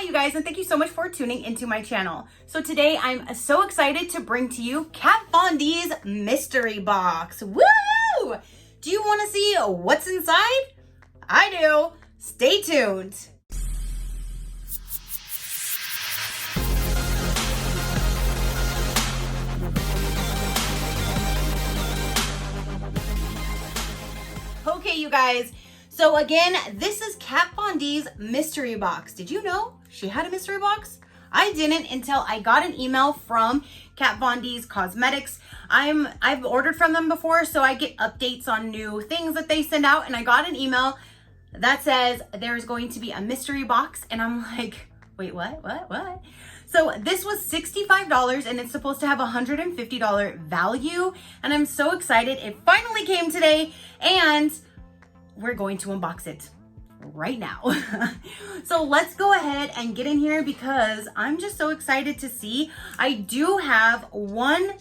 you guys, and thank you so much for tuning into my channel. So today I'm so excited to bring to you Kat Von D's mystery box. Woo! Do you want to see what's inside? I do. Stay tuned. Okay, you guys. So again, this is Kat Von D's mystery box. Did you know she had a mystery box? I didn't until I got an email from Kat Von D's Cosmetics. I've ordered from them before, so I get updates on new things that they send out, and I got an email that says there's going to be a mystery box, and I'm like, wait, what? So this was $65 and it's supposed to have $150 value, and I'm so excited. It finally came today, and we're going to unbox it right now. So let's go ahead and get in here because I'm just so excited to see. I do have one,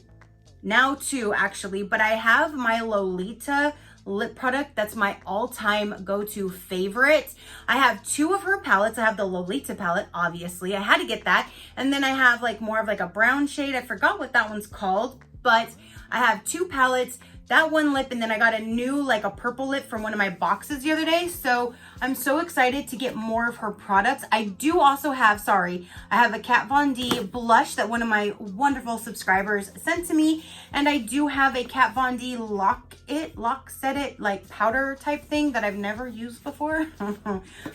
now two actually, but I have my Lolita lip product that's my all-time go-to favorite. I have two of her palettes. I have the Lolita palette, obviously. I had to get that. And then I have like more of like a brown shade. I forgot what that one's called, but I have two palettes, that one lip, and then I got a new like a purple lip from one of my boxes the other day. So I'm so excited to get more of her products. I do also have, I have a Kat Von D blush that one of my wonderful subscribers sent to me. And I do have a Kat Von D set it like powder type thing that I've never used before.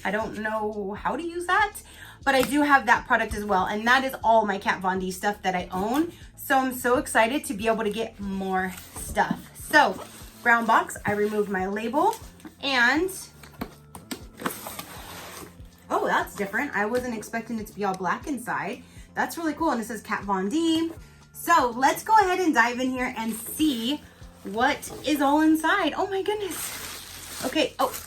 I don't know how to use that, but I do have that product as well. And that is all my Kat Von D stuff that I own. So I'm so excited to be able to get more stuff. So, brown box, I removed my label, and oh, that's different. I wasn't expecting it to be all black inside. That's really cool, and it says Kat Von D. So let's go ahead and dive in here and see what is all inside. Oh my goodness. Okay, oh,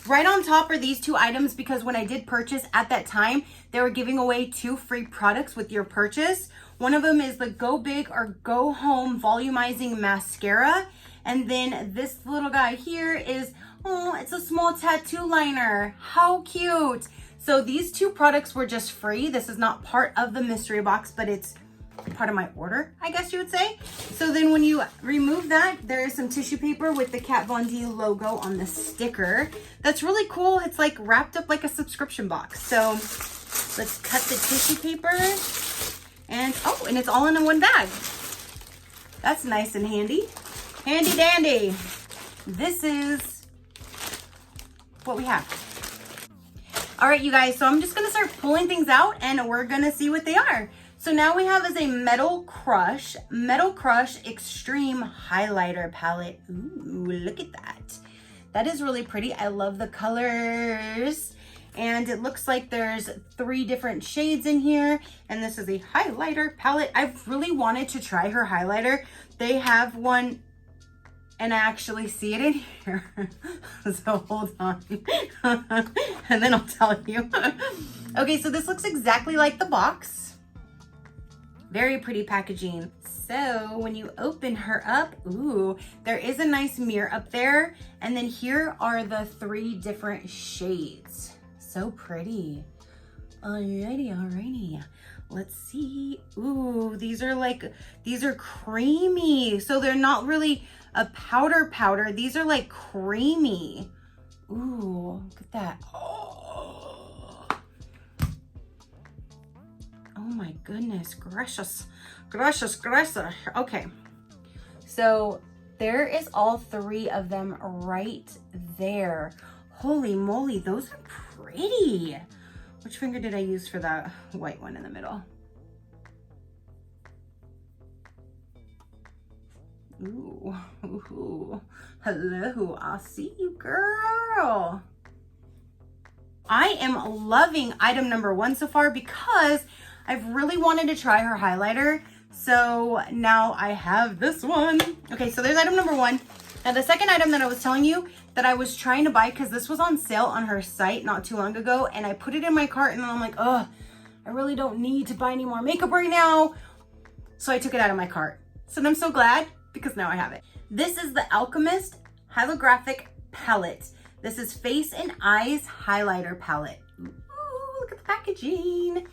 right on top are these two items because when I did purchase at that time, they were giving away 2 free products with your purchase. One of them is the Go Big or Go Home Volumizing Mascara. And then this little guy here is, oh, it's a small tattoo liner. How cute. So these 2 products were just free. This is not part of the mystery box, but it's part of my order, I guess you would say. So then when you remove that, there is some tissue paper with the Kat Von D logo on the sticker. That's really cool. It's like wrapped up like a subscription box. So let's cut the tissue paper. And oh, and it's all in one bag. That's nice and handy. Handy dandy. This is what we have. All right, you guys, so I'm just gonna start pulling things out and we're gonna see what they are. So now we have is a Metal Crush Extreme Highlighter Palette. Ooh, look at that. That is really pretty. I love the colors. And it looks like there's 3 different shades in here. And this is a highlighter palette. I've really wanted to try her highlighter. They have one, and I actually see it in here. So hold on. And then I'll tell you. Okay, so this looks exactly like the box. Very pretty packaging. So when you open her up, ooh, there is a nice mirror up there. And then here are the 3 different shades. So pretty. Alrighty. Let's see. Ooh, these are creamy. So they're not really a powder. These are like creamy. Ooh, look at that. Oh my goodness, gracious. Okay, so there is all 3 of them right there. Holy moly, those are pretty. Which finger did I use for that white one in the middle? Ooh. Hello, I see you, girl. I am loving item number 1 so far because I've really wanted to try her highlighter. So now I have this one. Okay, so there's item number 1. Now the second item that I was telling you that I was trying to buy because this was on sale on her site not too long ago, and I put it in my cart and then I'm like, oh, I really don't need to buy any more makeup right now. So I took it out of my cart. So I'm so glad because now I have it. This is the Alchemist Holographic Palette. This is Face and Eyes Highlighter Palette. Ooh, look at the packaging.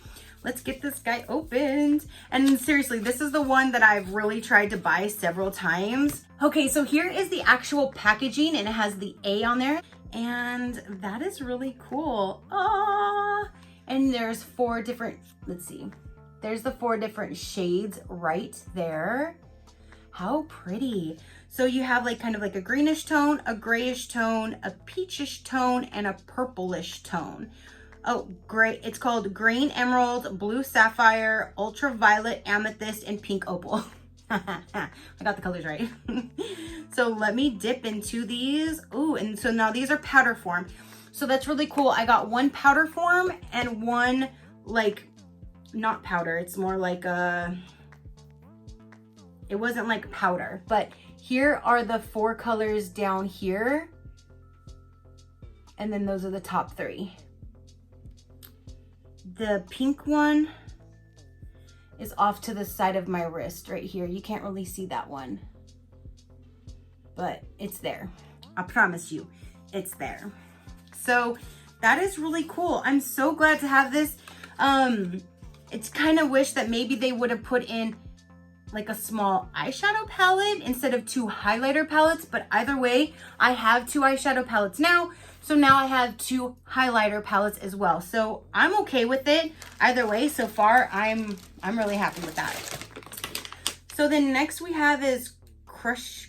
Let's get this guy opened. And seriously, this is the one that I've really tried to buy several times. Okay, so here is the actual packaging and it has the A on there. And that is really cool. Ah, and there's 4 different, let's see. There's the 4 different shades right there. How pretty. So you have like kind of like a greenish tone, a grayish tone, a peachish tone, and a purplish tone. Oh, great. It's called green emerald, blue sapphire, ultraviolet amethyst, and pink opal. I got the colors right. So let me dip into these. Ooh, and so now these are powder form. So that's really cool. I got one powder form and one like, not powder. It's more like it wasn't like powder, but here are the 4 colors down here. And then those are the top 3. The pink one is off to the side of my wrist right here. You can't really see that one, but it's there. I promise you, it's there. So that is really cool. I'm so glad to have this. It's kind of wish that maybe they would have put in like a small eyeshadow palette instead of 2 highlighter palettes, but either way, I have 2 eyeshadow palettes now. So now I have 2 highlighter palettes as well. So I'm okay with it either way. So far, I'm really happy with that. So then next we have is Crushies.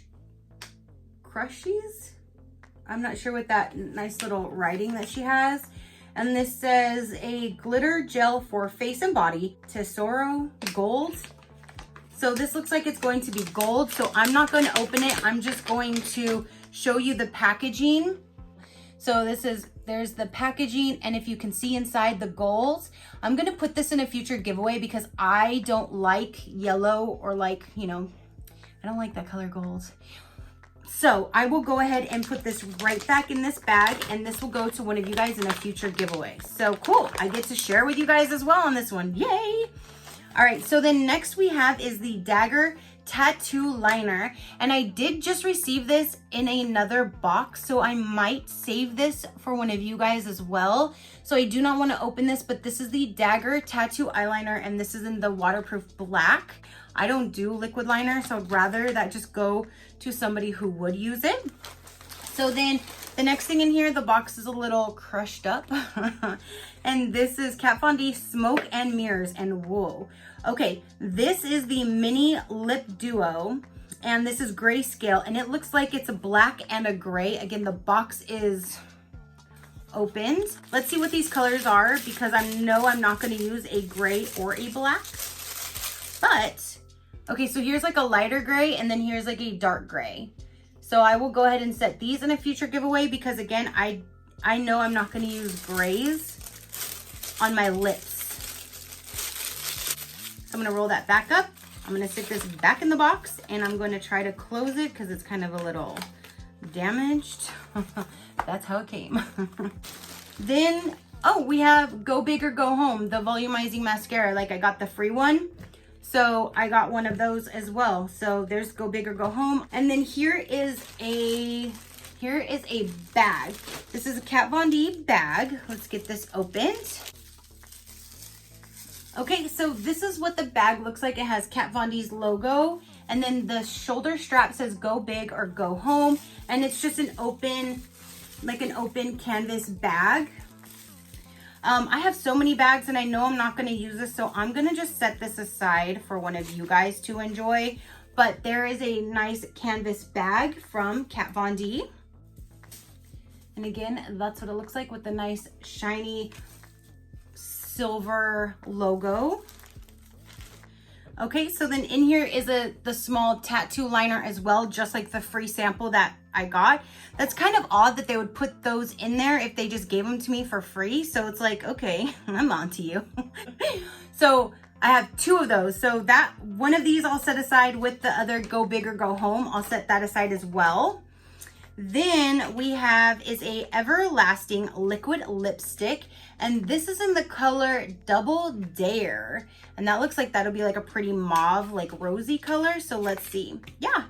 I'm not sure what that nice little writing that she has. And this says a glitter gel for face and body, Tesoro Gold. So this looks like it's going to be gold. So I'm not going to open it. I'm just going to show you the packaging. So there's the packaging, and if you can see inside the gold, I'm gonna put this in a future giveaway because I don't like yellow or like, you know, I don't like that color gold. So I will go ahead and put this right back in this bag, and this will go to one of you guys in a future giveaway. So cool, I get to share with you guys as well on this one, yay! All right, so then next we have is the Dagger Tattoo Liner, and I did just receive this in another box, so I might save this for one of you guys as well. So I do not want to open this, but this is the Dagger Tattoo Eyeliner, and this is in the waterproof black. I don't do liquid liner, so I'd rather that just go to somebody who would use it. So then the next thing in here, the box is a little crushed up. And this is Kat Von D Smoke and Mirrors, and whoa. Okay, this is the mini lip duo, and this is grayscale, and it looks like it's a black and a gray. Again, the box is opened. Let's see what these colors are, because I know I'm not going to use a gray or a black. But, okay, so here's like a lighter gray, and then here's like a dark gray. So I will go ahead and set these in a future giveaway, because again, I know I'm not going to use grays on my lips. So I'm going to roll that back up. I'm going to stick this back in the box, and I'm going to try to close it because it's kind of a little damaged. That's how it came. Then, oh, we have Go Big or Go Home, the volumizing mascara. Like, I got the free one, so I got one of those as well. So there's Go Big or Go Home. And then here is a bag. This is a Kat Von D bag. Let's get this opened. Okay, so this is what the bag looks like. It has Kat Von D's logo, and then the shoulder strap says Go Big or Go Home, and it's just an open, like an open canvas bag. I have so many bags, and I know I'm not going to use this, so I'm going to just set this aside for one of you guys to enjoy. But there is a nice canvas bag from Kat Von D. And again, that's what it looks like with the nice shiny silver logo. Okay, so then in here is the small tattoo liner as well, just like the free sample that I got. That's kind of odd that they would put those in there if they just gave them to me for free. So it's like, okay, I'm on to you. So I have 2 of those. So that one of these I'll set aside with the other Go Big or Go Home. I'll set that aside as well. Then we have is a Everlasting liquid lipstick, and this is in the color Double Dare, and that looks like that'll be like a pretty mauve, like rosy color. So let's see. Yeah,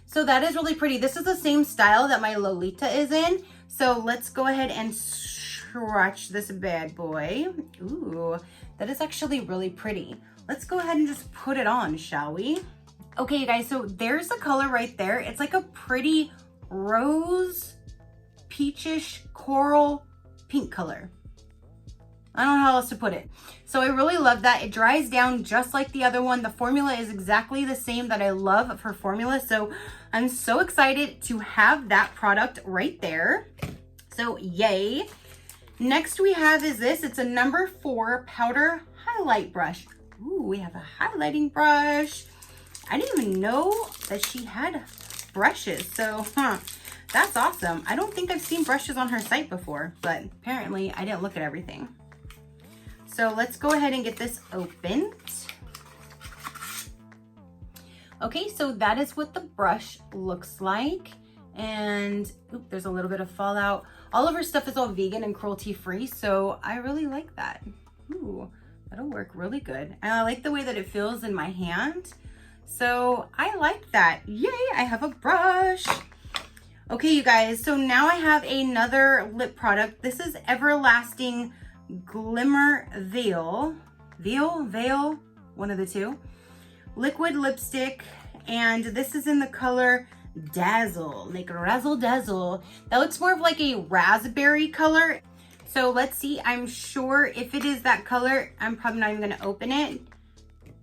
so that is really pretty. This is the same style that my Lolita is in. So let's go ahead and swatch this bad boy. Ooh, that is actually really pretty. Let's go ahead and just put it on, shall we? Okay, you guys, so there's the color right there. It's like a pretty rose, peachish, coral, pink color. I don't know how else to put it. So I really love that. It dries down just like the other one. The formula is exactly the same that I love of her formula. So I'm so excited to have that product right there. So yay. Next we have is this. It's a number 4 powder highlight brush. Ooh, we have a highlighting brush. I didn't even know that she had brushes. So, that's awesome. I don't think I've seen brushes on her site before, but apparently I didn't look at everything. So let's go ahead and get this opened. Okay, so that is what the brush looks like. And oop, there's a little bit of fallout. All of her stuff is all vegan and cruelty free, so I really like that. Ooh, that'll work really good. And I like the way that it feels in my hand. So I like that. Yay, I have a brush. Okay, you guys, so now I have another lip product. This is Everlasting Glimmer Veil, one of the two. Liquid lipstick, and this is in the color Dazzle, like Razzle Dazzle. That looks more of like a raspberry color. So let's see, I'm sure if it is that color, I'm probably not even gonna open it.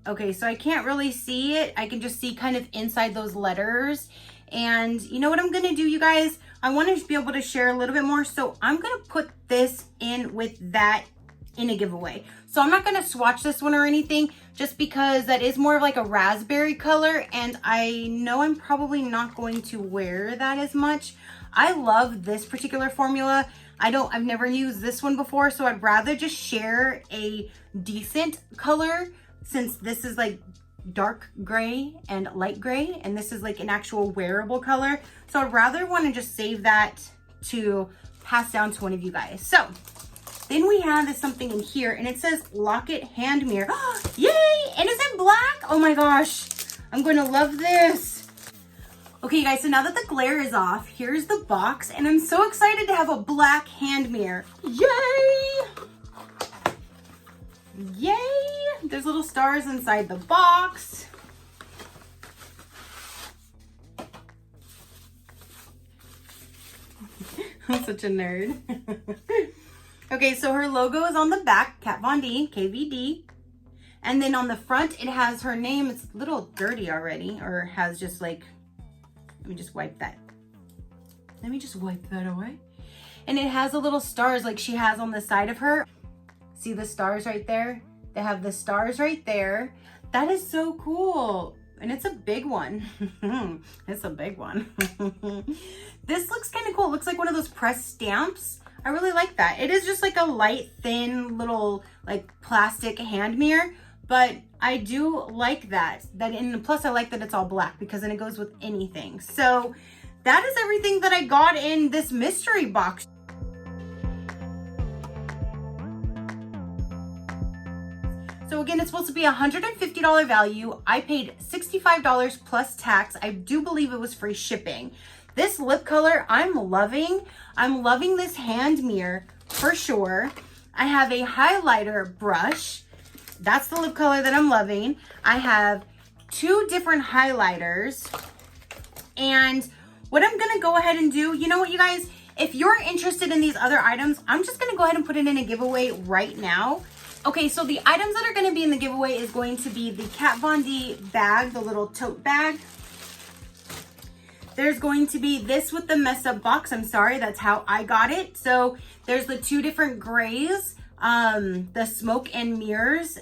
Okay, so I can't really see it. I can just see kind of inside those letters. And you know what I'm gonna do, you guys? I want to be able to share a little bit more, so I'm gonna put this in with that in a giveaway. So I'm not gonna swatch this one or anything, just because that is more of like a raspberry color, and I know I'm probably not going to wear that as much. I love this particular formula. I've never used this one before, so I'd rather just share a decent color, since this is like dark gray and light gray, and this is like an actual wearable color. So I'd rather want to just save that to pass down to one of you guys. So then we have this something in here, and it says Locket Hand Mirror. Yay! And is it black? Oh my gosh, I'm going to love this. Okay, you guys, so now that the glare is off, here's the box, and I'm so excited to have a black hand mirror. Yay! Yay! There's little stars inside the box. I'm such a nerd. Okay, so her logo is on the back, Kat Von D, KVD. And then on the front, it has her name. It's a little dirty already, or has just like, let me just wipe that. Let me just wipe that away. And it has the little stars like she has on the side of her. See the stars right there? They have the stars right there. That is so cool. And it's a big one. It's a big one. This looks kind of cool. It looks like one of those pressed stamps. I really like that. It is just like a light, thin little like plastic hand mirror, but I do like that. And plus I like that it's all black, because then it goes with anything. So that is everything that I got in this mystery box. So again, it's supposed to be a $150 value. I paid $65 plus tax. I do believe it was free shipping. This lip color, I'm loving. I'm loving this hand mirror for sure. I have a highlighter brush. That's the lip color that I'm loving. I have 2 different highlighters. And what I'm gonna go ahead and do, you know what, you guys? If you're interested in these other items, I'm just gonna go ahead and put it in a giveaway right now. Okay, so the items that are gonna be in the giveaway is going to be the Kat Von D bag, the little tote bag. There's going to be this with the messed up box. I'm sorry, that's how I got it. So there's the 2 different grays, the Smoke and Mirrors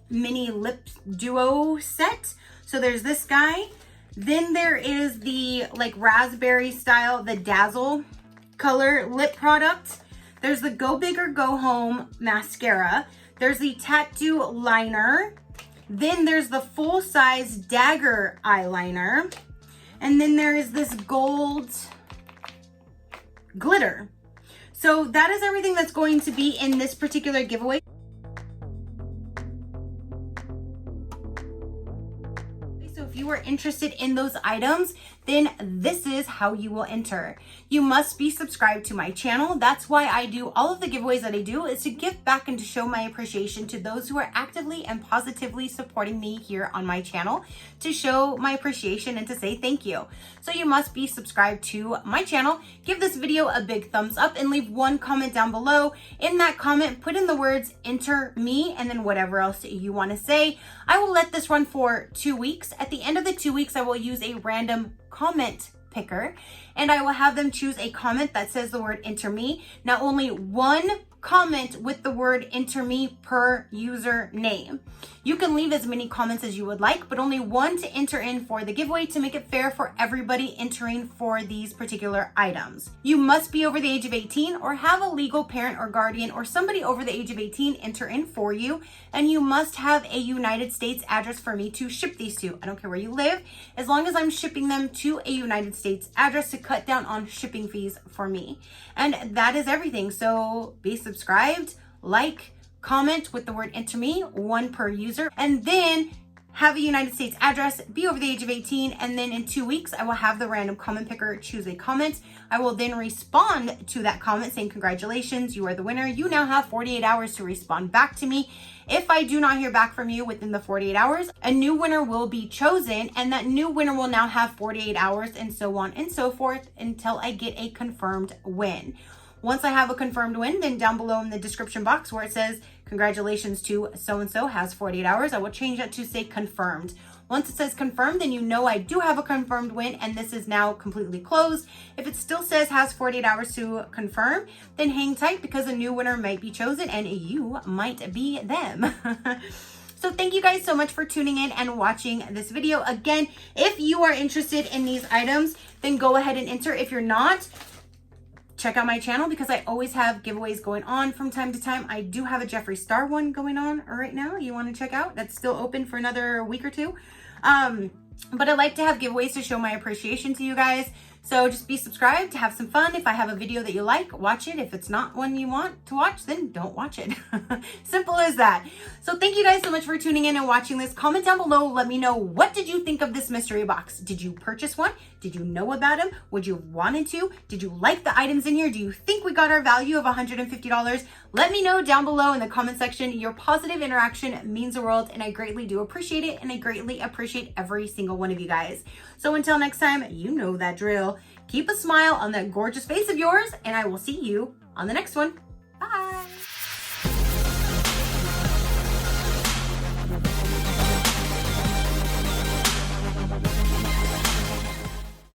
mini lip duo set. So there's this guy. Then there is the like raspberry style, the Dazzle color lip product. There's the Go Big or Go Home mascara. There's the Tattoo liner. Then there's the full size Dagger eyeliner. And then there is this gold glitter. So that is everything that's going to be in this particular giveaway. So if you are interested in those items, then this is how you will enter. You must be subscribed to my channel. That's why I do all of the giveaways that I do, is to give back and to show my appreciation to those who are actively and positively supporting me here on my channel, to show my appreciation and to say thank you. So you must be subscribed to my channel. Give this video a big thumbs up and leave one comment down below. In that comment, put in the words enter me and then whatever else you want to say. I will let this run for 2 weeks. At the end of the 2 weeks, I will use a random comment picker and I will have them choose a comment that says the word enter me. Now only one comment with the word enter me per user name. You can leave as many comments as you would like, but only one to enter in for the giveaway to make it fair for everybody entering for these particular items. You must be over the age of 18 or have a legal parent or guardian or somebody over the age of 18 enter in for you, and you must have a United States address for me to ship these to. I don't care where you live, as long as I'm shipping them to a United States address to cut down on shipping fees for me. And that is everything. So be subscribed, like, comment with the word enter me, one per user, and then have a United States address, be over the age of 18, and then in 2 weeks, I will have the random comment picker choose a comment. I will then respond to that comment saying, congratulations, you are the winner. You now have 48 hours to respond back to me. If I do not hear back from you within the 48 hours, a new winner will be chosen, and that new winner will now have 48 hours and so on and so forth until I get a confirmed win. Once I have a confirmed win, then down below in the description box where it says, congratulations to so-and-so has 48 hours, I will change that to say confirmed. Once it says confirmed, then you know I do have a confirmed win and this is now completely closed. If it still says has 48 hours to confirm, then hang tight because a new winner might be chosen and you might be them. So thank you guys so much for tuning in and watching this video. Again, if you are interested in these items, then go ahead and enter. If you're not, check out my channel because I always have giveaways going on from time to time. I do have a Jeffree Star one going on right now. You want to check out? That's still open for another week or two. But I like to have giveaways to show my appreciation to you guys. So just be subscribed to have some fun. If I have a video that you like, watch it. If it's not one you want to watch, then don't watch it. Simple as that. So thank you guys so much for tuning in and watching this. Comment down below. Let me know, what did you think of this mystery box? Did you purchase one? Did you know about them? Would you have wanted to? Did you like the items in here? Do you think we got our value of $150? Let me know down below in the comment section. Your positive interaction means the world and I greatly do appreciate it, and I greatly appreciate every single one of you guys. So until next time, you know that drill. Keep a smile on that gorgeous face of yours and I will see you on the next one. Bye.